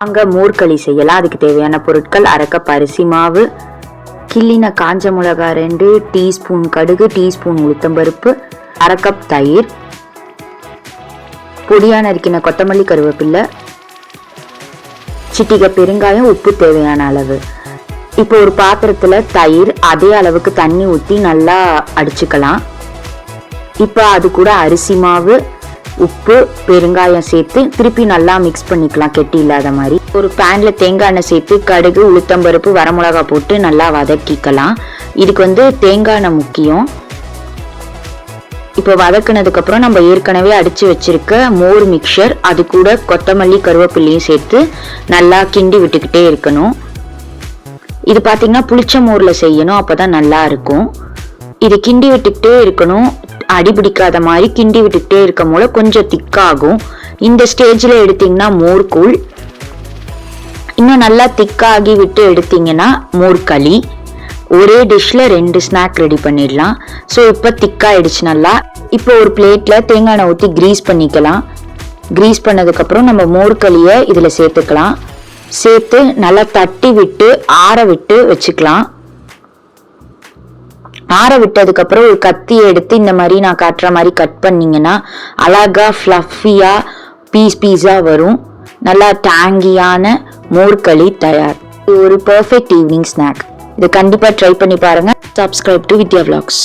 அங்கே மோர்களி செய்யலாம். அதுக்கு தேவையான பொருட்கள்: அரை கப் அரிசி மாவு, கிள்ளின காஞ்ச மிளகாய் 2 டீஸ்பூன் கடுகு, டீஸ்பூன் உளுத்தம்பருப்பு, அரை கப் தயிர், பொடியாக நறுக்கின கொத்தமல்லி, கருவேப்பிலை, சிட்டிகை பெருங்காயம், உப்பு தேவையான அளவு. இப்போ ஒரு பாத்திரத்தில் தயிர் அதே அளவுக்கு தண்ணி ஊற்றி நல்லா அடிச்சுக்கலாம். இப்போ அது கூட அரிசி மாவு, உப்பு, பெருங்காயம் சேர்த்து திருப்பி நல்லா மிக்ஸ் பண்ணிக்கலாம், கெட்டி இல்லாத மாதிரி. ஒரு பேன்ல தேங்காய் எண்ணெய் சேர்த்து கடுகு, உளுத்தம்பருப்பு, வரமிளகா போட்டு நல்லா வதக்கிக்கலாம். இதுக்கு தேங்காய் எண்ணெய் முக்கியம். இப்போ வதக்கினதுக்கு அப்புறம் நம்ம ஏற்கனவே அடிச்சு வச்சிருக்க மோர் மிக்சர், அது கூட கொத்தமல்லி, கருவேப்பிலையும் சேர்த்து நல்லா கிண்டி விட்டுக்கிட்டே இருக்கணும். இது பார்த்தீங்கன்னா புளிச்ச மோர்ல செய்யணும், அப்பதான் நல்லா இருக்கும். இது கிண்டி விட்டுக்கிட்டே இருக்கணும், அடி பிடிக்காத மாதிரி கிண்டி விட்டுக்கிட்டே இருக்கும் போல கொஞ்சம் திக்காகும். இந்த ஸ்டேஜில் எடுத்தீங்கன்னா மோர்கூழ். இன்னும் நல்லா திக்காகி விட்டு எடுத்தீங்கன்னா மோர்களி. ஒரே டிஷ்ல 2 ஸ்நாக் ரெடி பண்ணிடலாம். ஸோ இப்போ திக்காயிடுச்சு நல்லா. இப்போ ஒரு பிளேட்ல தேங்காய் எண்ணெய் ஊற்றி கிரீஸ் பண்ணிக்கலாம். கிரீஸ் பண்ணதுக்கப்புறம் நம்ம மோர்களியை இதில் சேர்த்துக்கலாம். சேர்த்து நல்லா தட்டி விட்டு ஆற விட்டு வச்சுக்கலாம். ஆற விட்டதுக்கு அப்புறம் ஒரு கத்தி எடுத்து இந்த மாதிரி நான் காட்டுற மாதிரி கட் பண்ணீங்கன்னா அழகா ஃப்ளஃபியா பீஸா வரும். நல்லா டேங்கியான மோர்களி தயார். இது ஒரு பெர்ஃபெக்ட் ஈவினிங் ஸ்நாக். இது கண்டிப்பா ட்ரை பண்ணி பாருங்க. Subscribe to Vidya vlogs.